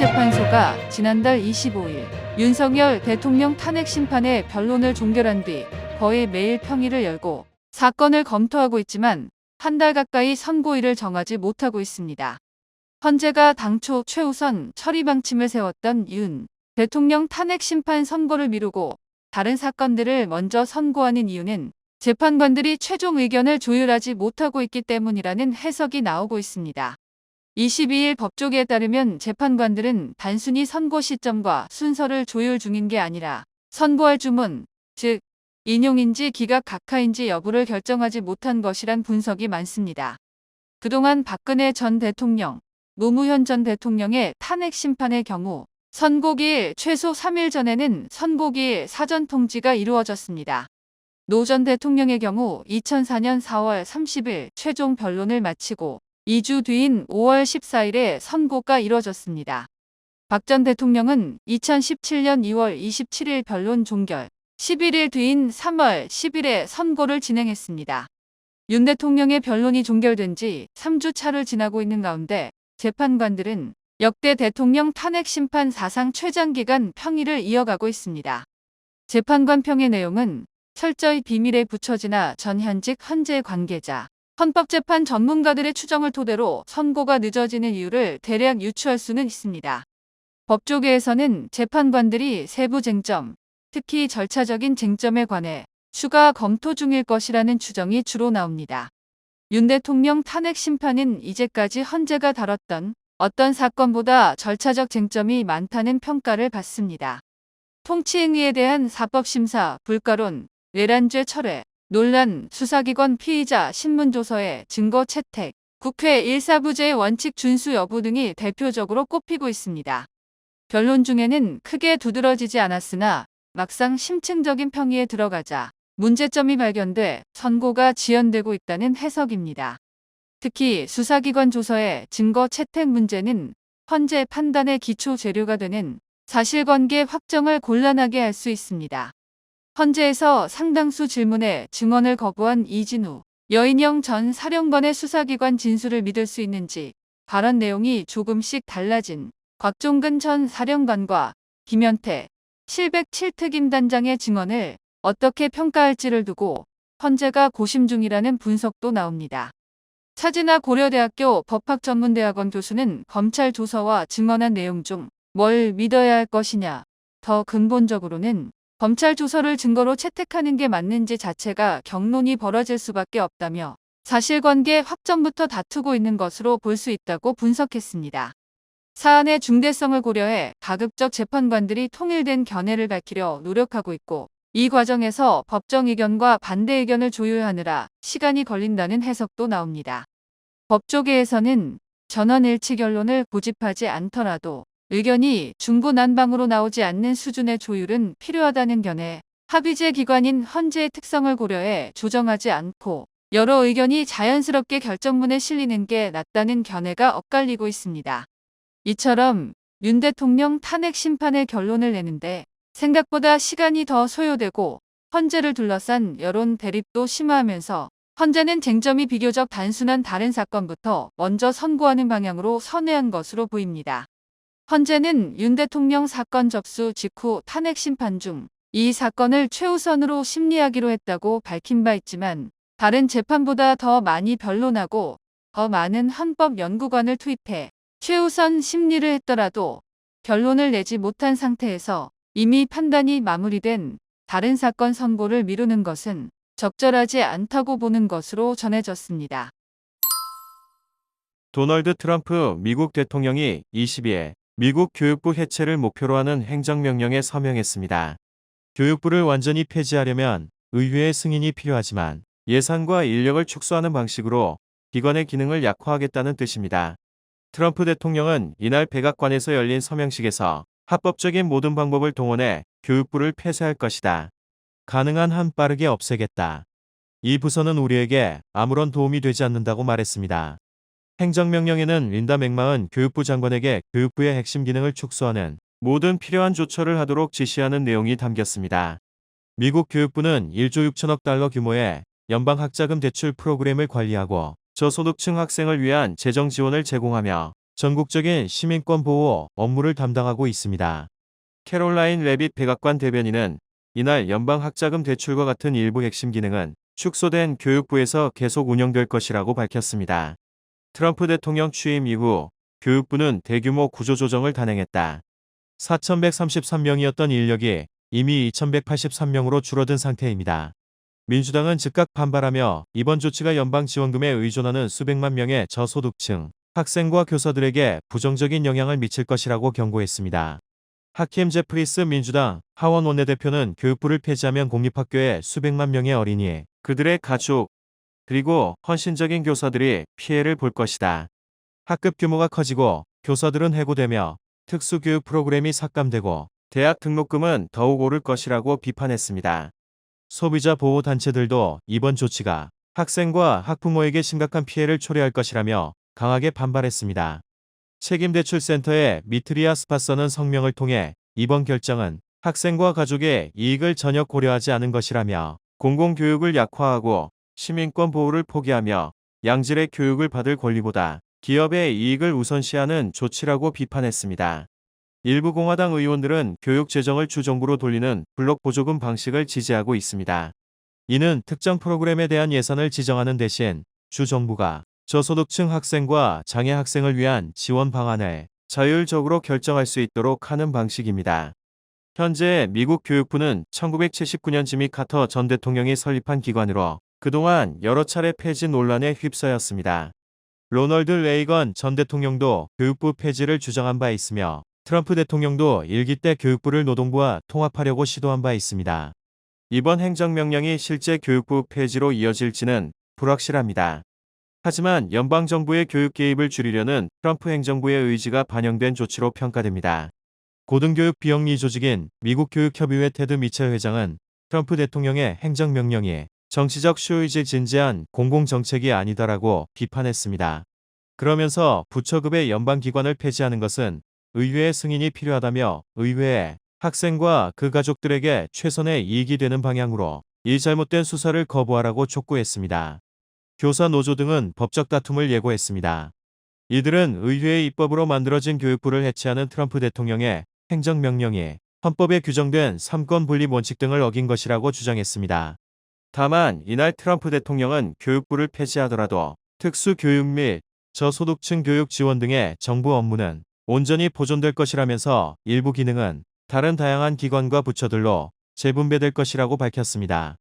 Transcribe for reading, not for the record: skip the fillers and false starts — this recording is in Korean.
헌법재판소가 지난달 25일 윤석열 대통령 탄핵 심판의 변론을 종결한 뒤 거의 매일 평일을 열고 사건을 검토하고 있지만 한 달 가까이 선고일을 정하지 못하고 있습니다. 헌재가 당초 최우선 처리 방침을 세웠던 윤 대통령 탄핵 심판 선고를 미루고 다른 사건들을 먼저 선고하는 이유는 재판관들이 최종 의견을 조율하지 못하고 있기 때문이라는 해석이 나오고 있습니다. 22일 법조계에 따르면 재판관들은 단순히 선고 시점과 순서를 조율 중인 게 아니라 선고할 주문, 즉 인용인지 기각 각하인지 여부를 결정하지 못한 것이란 분석이 많습니다. 그동안 박근혜 전 대통령, 노무현 전 대통령의 탄핵 심판의 경우 선고기일 최소 3일 전에는 선고기일 사전 통지가 이루어졌습니다. 노 전 대통령의 경우 2004년 4월 30일 최종 변론을 마치고 2주 뒤인 5월 14일에 선고가 이뤄졌습니다. 박 전 대통령은 2017년 2월 27일 변론 종결, 11일 뒤인 3월 10일에 선고를 진행했습니다. 윤 대통령의 변론이 종결된 지 3주 차를 지나고 있는 가운데 재판관들은 역대 대통령 탄핵 심판 사상 최장기간 평일을 이어가고 있습니다. 재판관 평의 내용은 철저히 비밀에 붙여지나 전현직 헌재 관계자, 헌법재판 전문가들의 추정을 토대로 선고가 늦어지는 이유를 대략 유추할 수는 있습니다. 법조계에서는 재판관들이 세부 쟁점, 특히 절차적인 쟁점에 관해 추가 검토 중일 것이라는 추정이 주로 나옵니다. 윤 대통령 탄핵 심판은 이제까지 헌재가 다뤘던 어떤 사건보다 절차적 쟁점이 많다는 평가를 받습니다. 통치행위에 대한 사법심사, 불가론, 내란죄 철회, 논란, 수사기관 피의자 신문조서의 증거 채택, 국회 일사부재의 원칙 준수 여부 등이 대표적으로 꼽히고 있습니다. 변론 중에는 크게 두드러지지 않았으나 막상 심층적인 평의에 들어가자 문제점이 발견돼 선고가 지연되고 있다는 해석입니다. 특히 수사기관 조서의 증거 채택 문제는 헌재 판단의 기초 재료가 되는 사실관계 확정을 곤란하게 할 수 있습니다. 헌재에서 상당수 질문에 증언을 거부한 이진우, 여인영 전 사령관의 수사기관 진술을 믿을 수 있는지 발언 내용이 조금씩 달라진 곽종근 전 사령관과 김현태, 707특임단장의 증언을 어떻게 평가할지를 두고 헌재가 고심 중이라는 분석도 나옵니다. 차진아 고려대학교 법학전문대학원 교수는 검찰 조서와 증언한 내용 중 뭘 믿어야 할 것이냐, 더 근본적으로는 검찰 조서를 증거로 채택하는 게 맞는지 자체가 격론이 벌어질 수밖에 없다며 사실관계 확정부터 다투고 있는 것으로 볼 수 있다고 분석했습니다. 사안의 중대성을 고려해 가급적 재판관들이 통일된 견해를 밝히려 노력하고 있고 이 과정에서 법정 의견과 반대 의견을 조율하느라 시간이 걸린다는 해석도 나옵니다. 법조계에서는 전원일치 결론을 고집하지 않더라도 의견이 중구난방으로 나오지 않는 수준의 조율은 필요하다는 견해, 합의제 기관인 헌재의 특성을 고려해 조정하지 않고 여러 의견이 자연스럽게 결정문에 실리는 게 낫다는 견해가 엇갈리고 있습니다. 이처럼 윤 대통령 탄핵 심판의 결론을 내는데 생각보다 시간이 더 소요되고 헌재를 둘러싼 여론 대립도 심화하면서 헌재는 쟁점이 비교적 단순한 다른 사건부터 먼저 선고하는 방향으로 선회한 것으로 보입니다. 헌재는 윤 대통령 사건 접수 직후 탄핵 심판 중 이 사건을 최우선으로 심리하기로 했다고 밝힌 바 있지만 다른 재판보다 더 많이 변론하고 더 많은 헌법 연구관을 투입해 최우선 심리를 했더라도 결론을 내지 못한 상태에서 이미 판단이 마무리된 다른 사건 선고를 미루는 것은 적절하지 않다고 보는 것으로 전해졌습니다. 도널드 트럼프 미국 대통령이 22일 미국 교육부 해체를 목표로 하는 행정명령에 서명했습니다. 교육부를 완전히 폐지하려면 의회의 승인이 필요하지만 예산과 인력을 축소하는 방식으로 기관의 기능을 약화하겠다는 뜻입니다. 트럼프 대통령은 이날 백악관에서 열린 서명식에서 합법적인 모든 방법을 동원해 교육부를 폐쇄할 것이다. 가능한 한 빠르게 없애겠다. 이 부서는 우리에게 아무런 도움이 되지 않는다고 말했습니다. 행정명령에는 린다 맥마흔 교육부 장관에게 교육부의 핵심 기능을 축소하는 모든 필요한 조처를 하도록 지시하는 내용이 담겼습니다. 미국 교육부는 1조 6천억 달러 규모의 연방학자금 대출 프로그램을 관리하고 저소득층 학생을 위한 재정 지원을 제공하며 전국적인 시민권 보호 업무를 담당하고 있습니다. 캐롤라인 레빗 백악관 대변인은 이날 연방학자금 대출과 같은 일부 핵심 기능은 축소된 교육부에서 계속 운영될 것이라고 밝혔습니다. 트럼프 대통령 취임 이후 교육부는 대규모 구조조정을 단행했다. 4,133명이었던 인력이 이미 2,183명으로 줄어든 상태입니다. 민주당은 즉각 반발하며 이번 조치가 연방 지원금에 의존하는 수백만 명의 저소득층, 학생과 교사들에게 부정적인 영향을 미칠 것이라고 경고했습니다. 하킴 제프리스 민주당 하원 원내대표는 교육부를 폐지하면 공립학교의 수백만 명의 어린이, 그들의 가족, 그리고 헌신적인 교사들이 피해를 볼 것이다. 학급 규모가 커지고 교사들은 해고되며 특수교육 프로그램이 삭감되고 대학 등록금은 더욱 오를 것이라고 비판했습니다. 소비자 보호 단체들도 이번 조치가 학생과 학부모에게 심각한 피해를 초래할 것이라며 강하게 반발했습니다. 책임대출센터의 미트리아 스파서는 성명을 통해 이번 결정은 학생과 가족의 이익을 전혀 고려하지 않은 것이라며 공공교육을 약화하고 시민권 보호를 포기하며 양질의 교육을 받을 권리보다 기업의 이익을 우선시하는 조치라고 비판했습니다. 일부 공화당 의원들은 교육 재정을 주정부로 돌리는 블록 보조금 방식을 지지하고 있습니다. 이는 특정 프로그램에 대한 예산을 지정하는 대신 주정부가 저소득층 학생과 장애 학생을 위한 지원 방안을 자율적으로 결정할 수 있도록 하는 방식입니다. 현재 미국 교육부는 1979년 지미 카터 전 대통령이 설립한 기관으로 그동안 여러 차례 폐지 논란에 휩싸였습니다. 로널드 레이건 전 대통령도 교육부 폐지를 주장한 바 있으며 트럼프 대통령도 일기 때 교육부를 노동부와 통합하려고 시도한 바 있습니다. 이번 행정명령이 실제 교육부 폐지로 이어질지는 불확실합니다. 하지만 연방정부의 교육 개입을 줄이려는 트럼프 행정부의 의지가 반영된 조치로 평가됩니다. 고등교육 비영리 조직인 미국 교육협의회 테드 미첼 회장은 트럼프 대통령의 행정명령이 정치적 쇼이즈 진지한 공공정책이 아니다라고 비판했습니다. 그러면서 부처급의 연방기관을 폐지하는 것은 의회의 승인이 필요하다며 의회에 학생과 그 가족들에게 최선의 이익이 되는 방향으로 이 잘못된 수사를 거부하라고 촉구했습니다. 교사 노조 등은 법적 다툼을 예고했습니다. 이들은 의회의 입법으로 만들어진 교육부를 해체하는 트럼프 대통령의 행정명령이 헌법에 규정된 3권 분립 원칙 등을 어긴 것이라고 주장했습니다. 다만 이날 트럼프 대통령은 교육부를 폐지하더라도 특수교육 및 저소득층 교육 지원 등의 정부 업무는 온전히 보존될 것이라면서 일부 기능은 다른 다양한 기관과 부처들로 재분배될 것이라고 밝혔습니다.